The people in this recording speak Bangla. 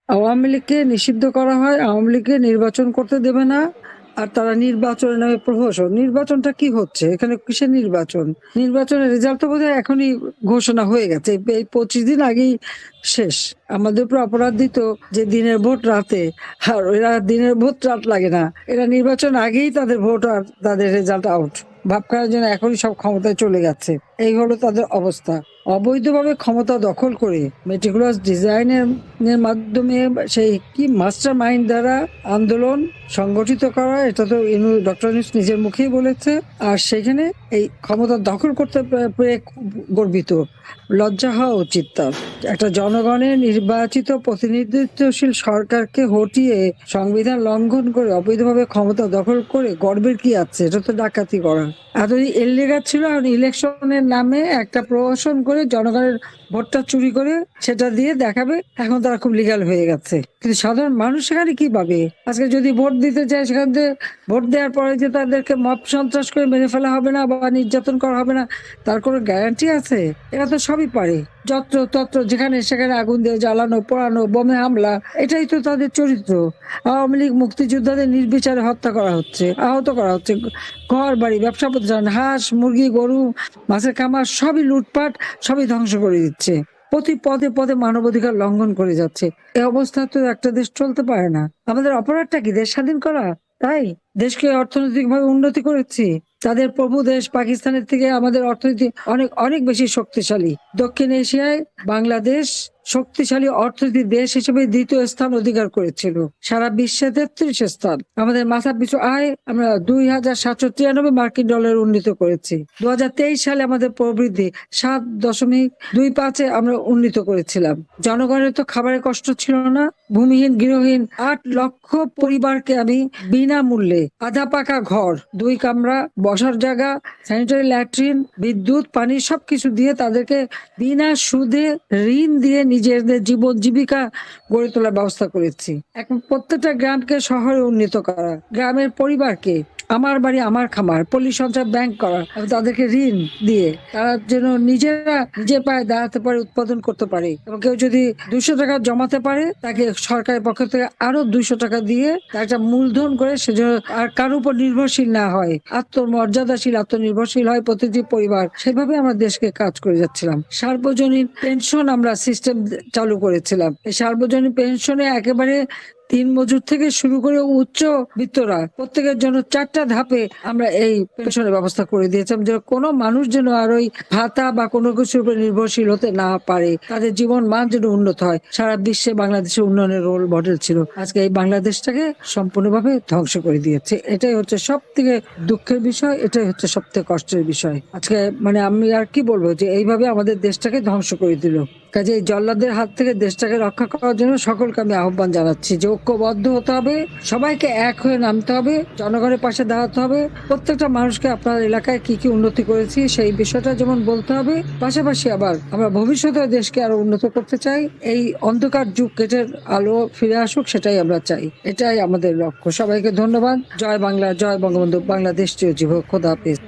আওয়ামী লীগকে নিষিদ্ধ করা হয়, আওয়ামী লীগকে নির্বাচন করতে দেবে না। আর তারা নির্বাচনের নামে প্রহসন। নির্বাচনটা কি হচ্ছে এখানে? কিসের নির্বাচন? নির্বাচনের রেজাল্ট তো বোধহয় এখনই ঘোষণা হয়ে গেছে, এই 25 দিন আগেই শেষ। আমাদের উপর অপরাধ দিত যে দিনের ভোট রাতে, আর এরা দিনের ভোট রাত লাগে না, এরা নির্বাচন আগেই তাদের ভোট আর তাদের রেজাল্ট আউট ভাব করার জন্য এখনই সব ক্ষমতায় চলে গেছে। এই হলো তাদের অবস্থা। অবৈধভাবে ক্ষমতা দখল করে মেটিকুলাস ডিজাইনের মাধ্যমে সেই কি মাস্টার মাইন্ড দ্বারা আন্দোলন সংগঠিত করা, এটা তো ডক্টর ইউনূস নিজের মুখেই বলেছে। আর সেখানে এই ক্ষমতা দখল করতে পেরে খুব গর্বিত, লজ্জা হওয়া উচিত তার। একটা জনগণের নির্বাচিত প্রতিনিধিত্বশীল সরকারকে হটিয়ে সংবিধান লঙ্ঘন করে অবৈধভাবে ক্ষমতা দখল করে গর্বের কি আছে? এটা তো ডাকাতি করা। এতদিন ইল্লিগাল ছিল, এখন ইলেকশনের নামে একটা প্রহসন করে জনগণের ভোটটা চুরি করে সেটা দিয়ে দেখাবে এখন তারা খুব লিগাল হয়ে গেছে। কিন্তু সাধারণ মানুষ সেখানে কি পাবে? আজকে যদি ভোট দিতে চায়, সেখান থেকে ভোট দেওয়ার পরে যে তাদেরকে মব সন্ত্রাস করে মেরে ফেলা হবে না বা নির্যাতন করা হবে না, তার কোনো গ্যারান্টি আছে? এরা তো সবই পারে, যত্র তত্র যেখানে সেখানে আগুন দিয়ে জ্বালানো, পোড়ানো, বোমে হামলা, এটাই তো তাদের চরিত্র। আওয়ামী লীগ মুক্তিযোদ্ধাদের নির্বিচারে হত্যা করা হচ্ছে, আহত করা হচ্ছে, ঘর বাড়ি, ব্যবসা প্রতিষ্ঠান, হাঁস মুরগি গরু মাছের খামার সবই লুটপাট, সবই ধ্বংস করে দিচ্ছে। প্রতি পদে পদে মানবাধিকার লঙ্ঘন করে যাচ্ছে। এই অবস্থা তো একটা দেশ চলতে পারে না। আমাদের অপরাধটা কি? দেশ স্বাধীন করা? তাই দেশকে অর্থনৈতিক ভাবে উন্নতি করেছি। তাদের প্রভু দেশ পাকিস্তানের থেকে আমাদের অর্থনীতি অনেক অনেক বেশি শক্তিশালী। দক্ষিণ এশিয়ায় বাংলাদেশ শক্তিশালী অর্থনীতির দেশ হিসেবে 2য় স্থান অধিকার করেছিল, সারা বিশ্বে 33 স্থান। আমাদের মাথা পিছু আয় আমরা $2,793 উন্নীত করেছি। 2023 সালে আমাদের প্রবৃদ্ধি 7.25 আমরা উন্নীত করেছিলাম। জনগণের তো খাবারের কষ্ট ছিল না। ভূমিহীন গৃহহীন 8 লক্ষ পরিবারকে আমি বিনামূল্যে আধা পাকা ঘর, 2 কামরা, বসার জায়গা, স্যানিটারি ল্যাট্রিন, বিদ্যুৎ, পানি সবকিছু দিয়ে তাদেরকে বিনা সুদে ঋণ দিয়ে নিজেদের জীবন জীবিকা গড়ে তোলার ব্যবস্থা করেছি। এখন প্রত্যেকটা গ্রামকে শহরে উন্নীত করা, গ্রামের পরিবারকে আমার বাড়ি আমার খামার, পল্লী সঞ্চয় ব্যাংক করা, তাদেরকে ঋণ দিয়ে তারা যেন নিজেরা নিজের পায়ে দাঁড়াতে পারে, উৎপাদন করতে পারে। এবং কেউ যদি 200 টাকা জমাতে পারে, তাকে সরকারের পক্ষ থেকে আরো 200 টাকা দিয়ে তার একটা মূলধন করে সে যেন আর কারোর উপর নির্ভরশীল না হয়, আত্মমর্যাদাশীল আত্মনির্ভরশীল হয় প্রতিটি পরিবার। সেভাবে আমরা দেশকে কাজ করে যাচ্ছিলাম। সার্বজনীন পেনশন আমরা সিস্টেম চালু করেছিলাম। এই সার্বজনীন পেনশনে একেবারে দিন মজুর থেকে শুরু করে উচ্চ বিত্তরা প্রত্যেকের জন্য 4টা ধাপে আমরা এই পেনশনের ব্যবস্থা করে দিয়েছিলাম, যেন কোনো মানুষ যেন আর ওই ভাতা বা কোনো কিছুর উপর নির্ভরশীল হতে না পারে, তাদের জীবন মান যেন উন্নত হয়। সারা বিশ্বে বাংলাদেশের উন্নয়নের রোল মডেল ছিল। আজকে এই বাংলাদেশটাকে সম্পূর্ণভাবে ধ্বংস করে দিয়েছে। এটাই হচ্ছে সব থেকে দুঃখের বিষয়, এটাই হচ্ছে সব থেকে কষ্টের বিষয়। আজকে মানে আমি আর কি বলবো, যে এইভাবে আমাদের দেশটাকে ধ্বংস করে দিল। কাজে এই জল্লাদের হাত থেকে দেশটাকে রক্ষা করার জন্য সকলকে আমি আহ্বান জানাচ্ছি যে ঐক্যবদ্ধ হতে হবে, সবাইকে এক হয়ে নামতে হবে, জনগণের পাশে দাঁড়াতে হবে। প্রত্যেকটা মানুষকে আপনার এলাকায় কি কি উন্নতি করেছি সেই বিষয়টা যেমন বলতে হবে, পাশাপাশি আবার আমরা ভবিষ্যতে দেশকে আরো উন্নত করতে চাই। এই অন্ধকার যুগ কেটে আলো ফিরে আসুক, সেটাই আমরা চাই। এটাই আমাদের লক্ষ্য। সবাইকে ধন্যবাদ। জয় বাংলা, জয় বঙ্গবন্ধু, বাংলাদেশ চিরজীবী হোক। খোদা হাফেজ।